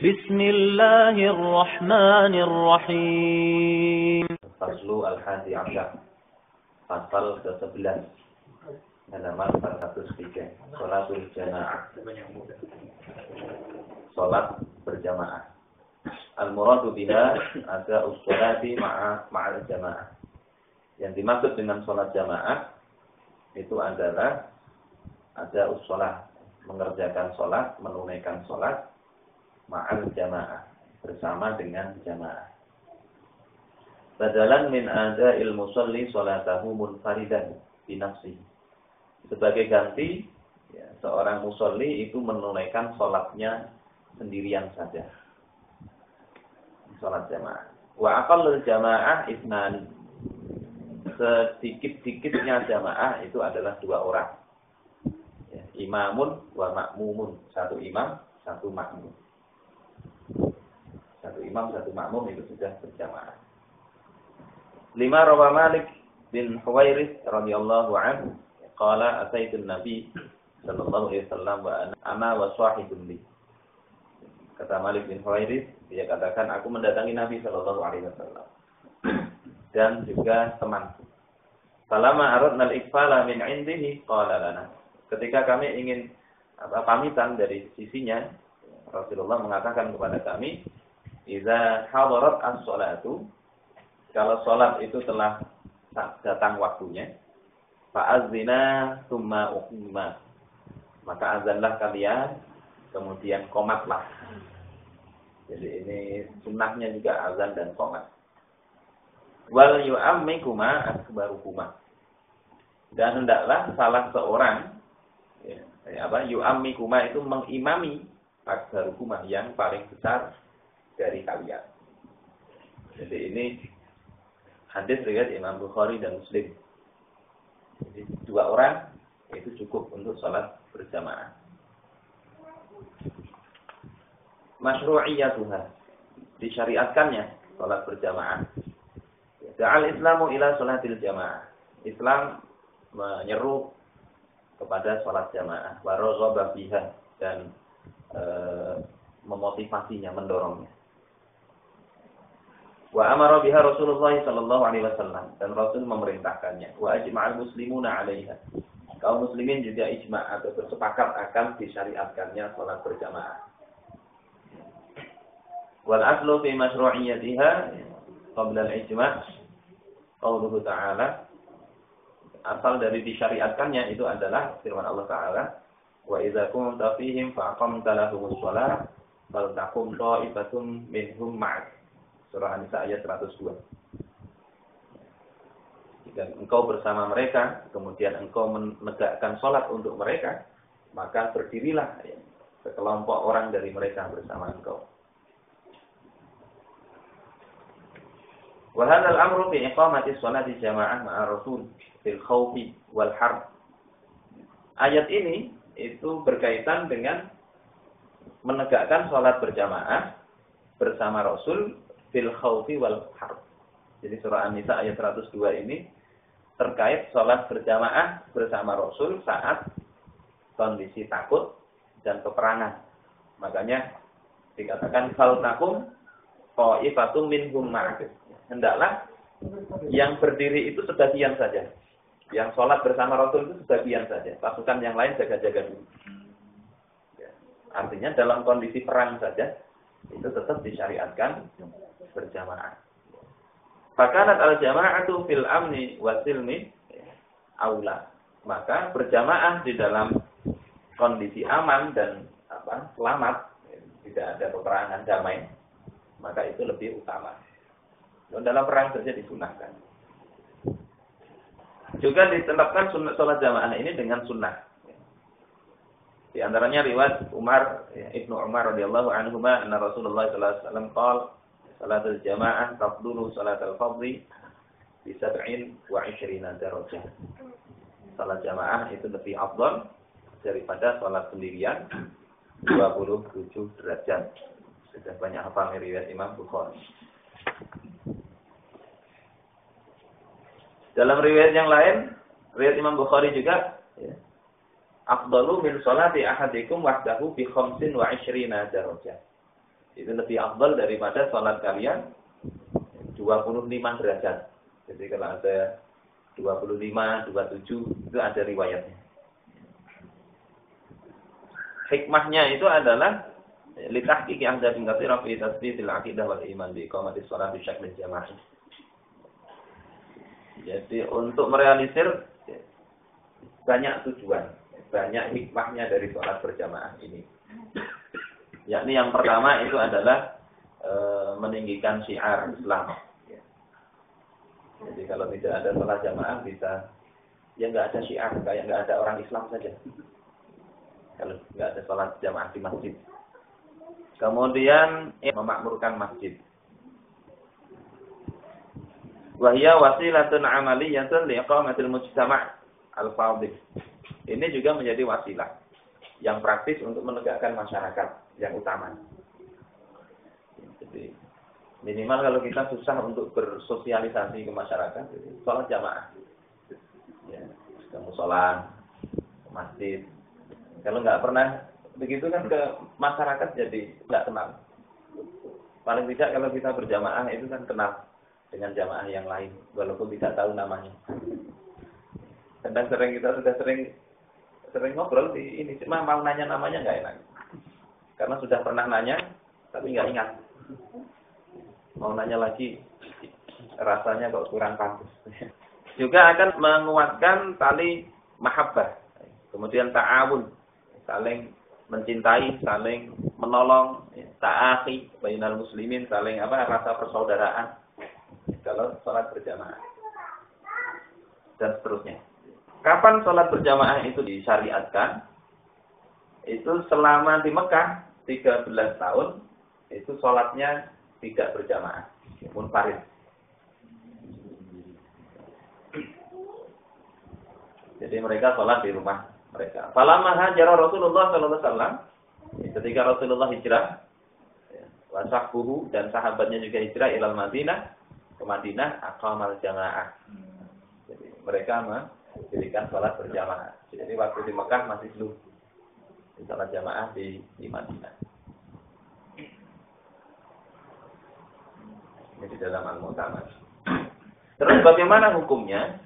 Bismillahirrahmanirrahim. Faslu al-hadi asyar. Pasal ke-11. Halaman 403. Sholatul jamaah. Sholat berjamaah. Al-muradu biha ada ussolati ma'al jamaah. Yang dimaksud dengan sholat jamaah itu adalah ada ussolah, mengerjakan sholat, menunaikan sholat ma'al jamaah, bersama dengan jamaah. Badalan min ada'il musalli sholatahu munfaridan binafsihi. Sebagai ganti, ya, seorang musalli itu menunaikan sholatnya sendirian saja. Sholat jamaah. Wa aqallul jamaah isnani. Sedikit-dikitnya jamaah itu adalah 2 orang. Ya, imamun wa makmumun. 1 imam, 1 makmum. 1 imam, 1 makmum itu sudah berjamaah. 5 rawa Malik bin Huwairits radhiyallahu anhu qala ataitu Nabi sallallahu alaihi wasallam wa ana wa sahibun li. Kata Malik bin Huwairits, dia katakan aku mendatangi Nabi sallallahu alaihi wasallam dan juga temanku. Falamma aradna al-iqfala min 'indihi qala lana. Ketika kami ingin pamitan dari sisinya, Rasulullah mengatakan kepada kami, "Idza hadarat as-shalatu," kalau salat itu telah datang waktunya, fa'azzina tsumma uqima. Maka azanlah kalian, kemudian qomatlah. Jadi ini sunnahnya juga azan dan qomat. Wal yu'ammikuma akbarukuma. Dan hendaklah salah seorang yu'ammikuma itu mengimami akbarukuma yang paling besar dari kalian. Jadi ini hadis riwayat Imam Bukhari dan Muslim. Jadi 2 orang itu cukup untuk sholat berjamaah. Masyru'iyatuha, disyariatkannya sholat berjamaah. Da'al Islamu ila sholatil jamaah. Islam menyeru kepada sholat jamaah. Wa raghaba fiha, dan memotivasinya, mendorongnya. Wa amara biha Rasulullah sallallahu alaihi wasallam, dan Rasul memerintahkannya. Wa ajma'al muslimuna 'alaiha. Kaum muslimin juga ijma' atau bersepakat akan disyariatkannya salat berjamaah. Wal aslu fi masyru'iyyatiha qabla al-ijma' qauluhu ta'ala. Asal dari disyariatkannya itu adalah firman Allah Ta'ala, wa idza kunta fihim fa aqamta lahumus shalah fal taqum ta'ifatun minhum ma'ak. Surah An-Nisa ayat 102. Jika engkau bersama mereka, kemudian engkau menegakkan sholat untuk mereka, maka berdirilah sekelompok orang dari mereka bersama engkau. Wa hadzal amru bi iqamati sholati jamaah ma'a Rasul fil khawfi wal harb. Ayat ini itu berkaitan dengan menegakkan sholat berjamaah bersama Rasul fil khawfi wal harb. Jadi surah An-Nisa ayat 102 ini terkait sholat berjamaah bersama Rasul saat kondisi takut dan peperangan. Makanya dikatakan fal takum qa'ifatum minhum ma'ak. Hendaklah yang berdiri itu sebagian saja. Yang sholat bersama Rasul itu sebagian saja. Pasukan yang lain jaga-jaga dulu. Artinya dalam kondisi perang saja itu tetap disyariatkan berjamaah. Fakanat al-jama'atu fil amni wa silmi aula. Maka berjamaah di dalam kondisi aman dan selamat, tidak ada peperangan, damai, maka itu lebih utama. Dan dalam perang saja disunahkan. Juga ditetapkan sholat jamaah ini dengan sunnah. Di antaranya riwayat Ibnu Umar radhiyallahu anhuma anna Rasulullah sallallahu alaihi wasallam qala salatul jamaah tafdulu salatul fardhi bi 27 darajah. Salat jamaah itu lebih afdal daripada salat sendirian 27 derajat. Sudah banyak hafal riwayat Imam Bukhari. Dalam riwayat yang lain, riwayat Imam Bukhari juga, afdalu min sholati ahadikum wahdahu bi 25 darajah. Itu lebih afdal daripada sholat kalian 25 derajat. Jadi kalau ada 25, 27 itu ada riwayatnya. Hikmahnya itu adalah litahqiqi ahdatin katsira fi tasdiqil aqidah wal iman bi iqamatis shalah bi syaklin jama'i. Jadi untuk merealisir banyak tujuan, banyak hikmahnya dari sholat berjamaah ini. Yakni yang pertama itu adalah meninggikan syiar Islam. Jadi kalau tidak ada sholat jamaah bisa, ya nggak ada syiar, kayak nggak ada orang Islam saja. Kalau nggak ada sholat jamaah di masjid. Kemudian memakmurkan masjid. Wahya wasilatun amaliyatun liiqamatil mujtama' al-fadil. Ini juga menjadi wasilah yang praktis untuk menegakkan masyarakat yang utama. Jadi minimal kalau kita susah untuk bersosialisasi ke masyarakat, sholat jamaah. Ya, kamu sholat ke masjid. Kalau nggak pernah begitu kan ke masyarakat jadi nggak kenal. Paling tidak kalau kita berjamaah itu kan kenal dengan jamaah yang lain, walaupun tidak tahu namanya. Kadang kita sudah sering ngobrol di ini, cuma mau nanya namanya nggak enak. Karena sudah pernah nanya, tapi nggak ingat. Mau nanya lagi, rasanya kok kurang pantas. Juga akan menguatkan tali mahabbah, kemudian ta'awun, saling mencintai, saling menolong, ta'akhi bainal muslimin, saling rasa persaudaraan kalau sholat berjamaah dan seterusnya. Kapan sholat berjamaah itu disyariatkan? Itu selama di Mekah 13 tahun itu sholatnya tidak berjamaah, munfarid. Jadi mereka sholat di rumah mereka. Falamma hajara Rasulullah sallallahu alaihi wasallam, ketika Rasulullah hijrah, wasahbuhu dan sahabatnya juga hijrah ilal Madinah, ke Madinah, aqamal jamaah. Jadi mereka mendirikan sholat berjamaah. Jadi waktu di Mekah masih belum sholat jamaah di Madinah. Ini di dalam Al-Mu'tamad. Terus bagaimana hukumnya?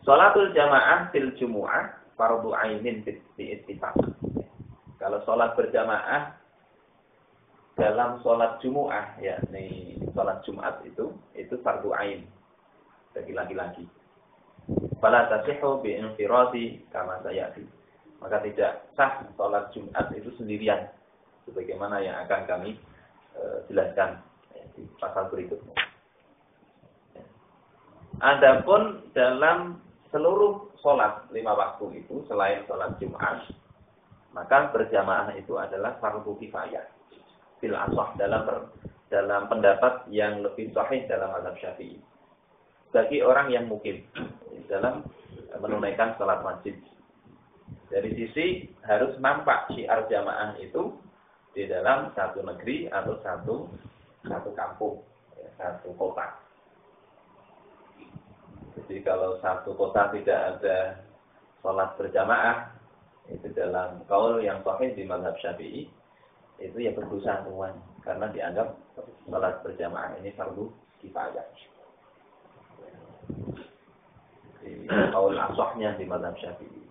Sholatul jamaah fil jumu'ah fardu ainin bi ittifaq. Kalau sholat berjamaah dalam sholat Jumu'ah, yakni sholat Jumat itu fardu ain bagi laki-laki. Fala tasihhu bi infiradi kama sayati. Maka tidak sah sholat Jumat itu sendirian, sebagaimana yang akan kami jelaskan di pasal berikutnya. Adapun dalam seluruh sholat 5 waktu itu selain sholat Jumat, maka berjamaah itu adalah fardu kifayah. Fil ashah dalam pendapat yang lebih sahih dalam mazhab Syafi'i. Bagi orang yang mukim dalam menunaikan sholat wajib. Dari sisi harus nampak syiar jamaah itu di dalam satu negeri atau satu kampung, satu kota. Jadi kalau satu kota tidak ada sholat berjamaah, itu dalam qaul yang sahih di mazhab Syafi'i, itu ya berdosa semua, karena dianggap sholat berjamaah ini fardu kifayah. Di qaul ashahnya di mazhab Syafi'i.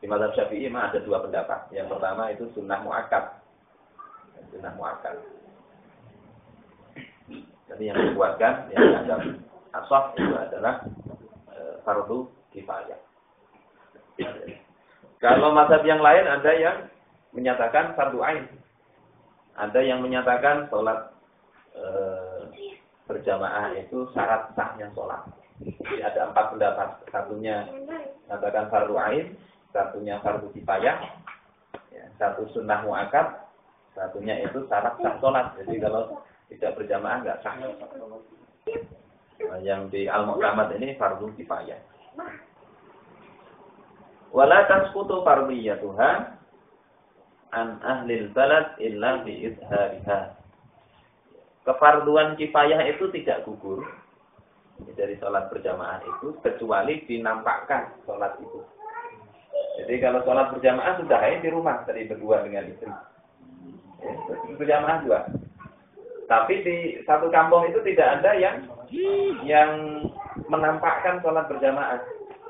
Di mazhab Syafi'i memang ada 2 pendapat. Yang pertama itu sunnah muakkad. Sunnah muakkad. Jadi yang dikuatkan, yang dianggap ashah itu adalah fardu kifayah. Kalau mazhab yang lain ada yang menyatakan fardu ain. Ada yang menyatakan sholat berjamaah itu syarat sahnya sholat. Jadi ada 4 pendapat. Satunya mengatakan fardu ain, satunya fardu kifayah, satu sunnah muakkad, satunya itu syarat sah sholat. Jadi kalau tidak berjamaah nggak sah. Yang di Al-Mu'tamad ini fardu kifayah. Wala tasqutu fardiyatuha an ahlil balad illa bi izhariha. Kefarduan kifayah itu tidak gugur dari sholat berjamaah itu kecuali dinampakkan sholat itu. Jadi kalau sholat berjamaah sudah di rumah tadi berdua dengan istri. berjamaah juga. Tapi di satu kampung itu tidak ada yang menampakkan sholat berjamaah.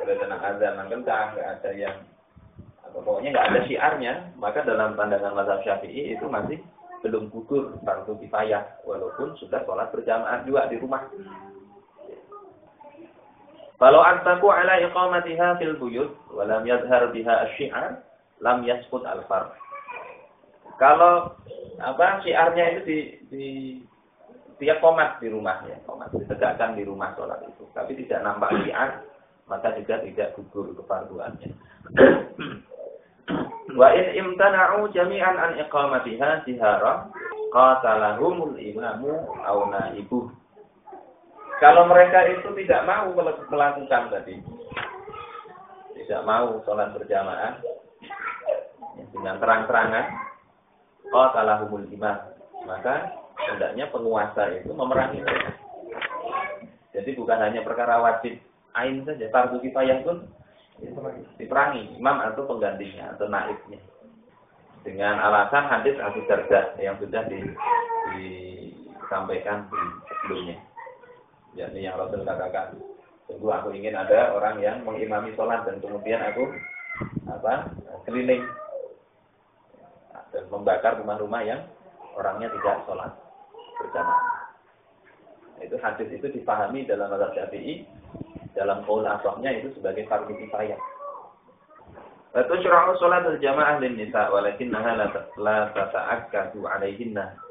Ada azan yang kencang, nggak ada yang pokoknya nggak ada syiarnya. Maka dalam pandangan mazhab Syafi'i itu masih belum gugur fardu kifayah walaupun sudah sholat berjamaah juga di rumah. Kalau antaku ala iqamatiha fil buyut wa lam yadhhar biha asy-syi'ar lam yasqut al-fard. Kalau syiarnya itu dia qomat di rumah ya, qomat ditegakkan di rumah sholat itu, tapi tidak nampak syiar, maka juga tidak gugur kefarduannya. Wa in imtana'u jami'an an iqamatiha jihara qatalahumul imamu aw naibuh. Kalau mereka itu tidak mau melakukan tadi, tidak mau sholat berjamaah dengan terang-terangan, qatalahumul imam, maka hendaknya penguasa itu memerangi mereka. Jadi bukan hanya perkara wajib ain saja, fardu kifayah pun diperangi imam atau penggantinya atau naibnya. Dengan alasan hadis Abu Darda yang sudah disampaikan sebelumnya. Yakni yang Rasul katakan, sungguh aku ingin ada orang yang mengimami sholat dan kemudian aku keliling dan membakar rumah-rumah yang orangnya tidak sholat berjamaah. Itu hadis itu dipahami dalam mazhab Syafi'i, dalam qaul asahnya itu sebagai fardu kifayah. Wa tushra'u sholat berjamaah lin nisa walakinnaha la tata'akkadu 'alaihinna.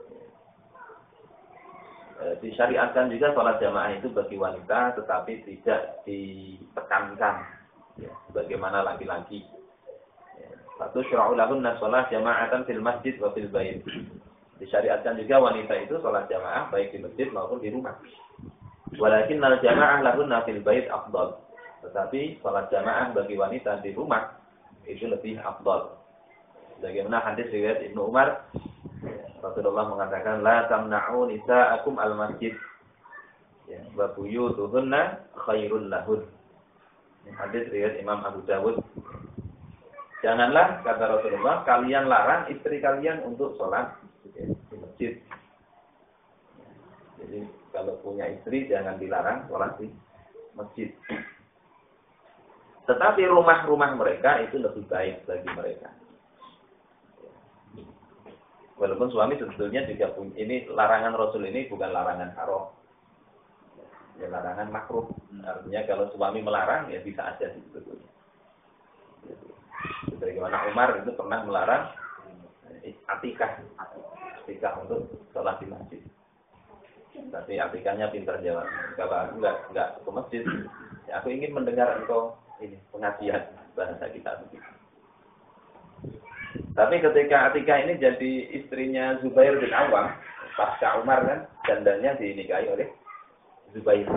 Disyariatkan juga sholat jamaah itu bagi wanita, tetapi tidak ditekankan ya, sebagaimana laki-laki. Satu syura'u lahunna sholat jama'atan fil masjid wa fil bait. Disyariatkan juga wanita itu sholat jamaah baik di masjid maupun di rumah. Walakinnal jama'ah lahunna fil bait afdal. Tetapi sholat jamaah bagi wanita di rumah itu lebih afdal. Bagaimana hadis riwayat Ibnu Umar, Rasulullah mengatakan la tamna'u nisa'akum al-masjid ya wa buyutuhunna khairul lahun. Ini hadis riwayat Imam Abu Dawud. Janganlah, kata Rasulullah, kalian larang istri kalian untuk sholat di masjid. Jadi kalau punya istri jangan dilarang sholat di masjid. Tetapi rumah-rumah mereka itu lebih baik bagi mereka. Walaupun suami sebetulnya juga punya, ini larangan Rasul ini bukan larangan haram, ya larangan makruh. Artinya kalau suami melarang ya bisa aja sebetulnya. Bagaimana Umar itu pernah melarang atikah untuk sholat di masjid. Tapi atikahnya pintar jawab. Kalau aku nggak ke masjid, ya aku ingin mendengar engkau ini pengajian bahasa kita begitu. Tapi ketika Atikah ini jadi istrinya Zubair bin Awam, pasca Umar kan, dandannya dinikahi oleh Zubair.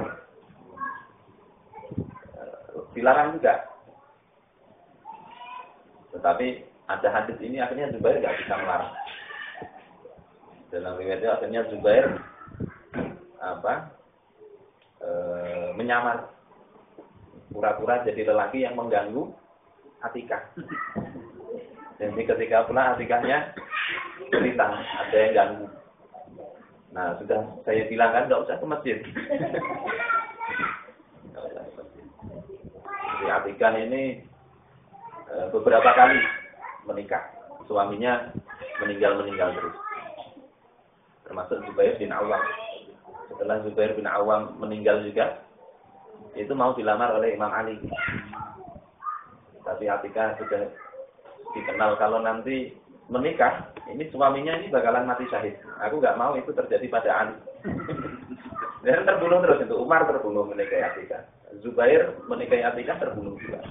Dilarang juga. Tetapi ada hadis ini akhirnya Zubair nggak bisa melarang. Dalam riwayatnya akhirnya Zubair menyamar, pura-pura jadi lelaki yang mengganggu Atikah. Jadi ketika pula Atikahnya cerita ada yang ganggu. Nah sudah saya bilang kan nggak usah ke masjid. Jadi Atikah ini beberapa kali menikah, suaminya meninggal terus. Termasuk Zubair bin Awam. Setelah Zubair bin Awam meninggal juga, itu mau dilamar oleh Imam Ali. Tapi Atikah sudah dikenal kalau nanti menikah, ini suaminya ini bakalan mati syahid. Aku nggak mau itu terjadi pada Ali. Dan terbunuh terus itu. Umar terbunuh menikahi Atikah. Zubair menikahi Atikah terbunuh juga.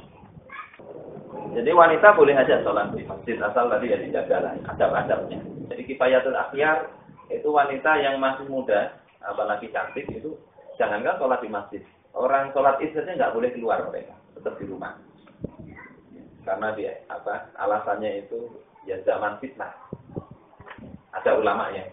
Jadi wanita boleh aja sholat di masjid asal tadi ya dijaga adab-adabnya. Jadi kifayatul akhyar itu wanita yang masih muda, apalagi cantik itu jangankan sholat di masjid. Orang sholat id saja nggak boleh keluar mereka, tetap di rumah. Karena dia alasannya itu ya zaman fitnah. Ada ulama yang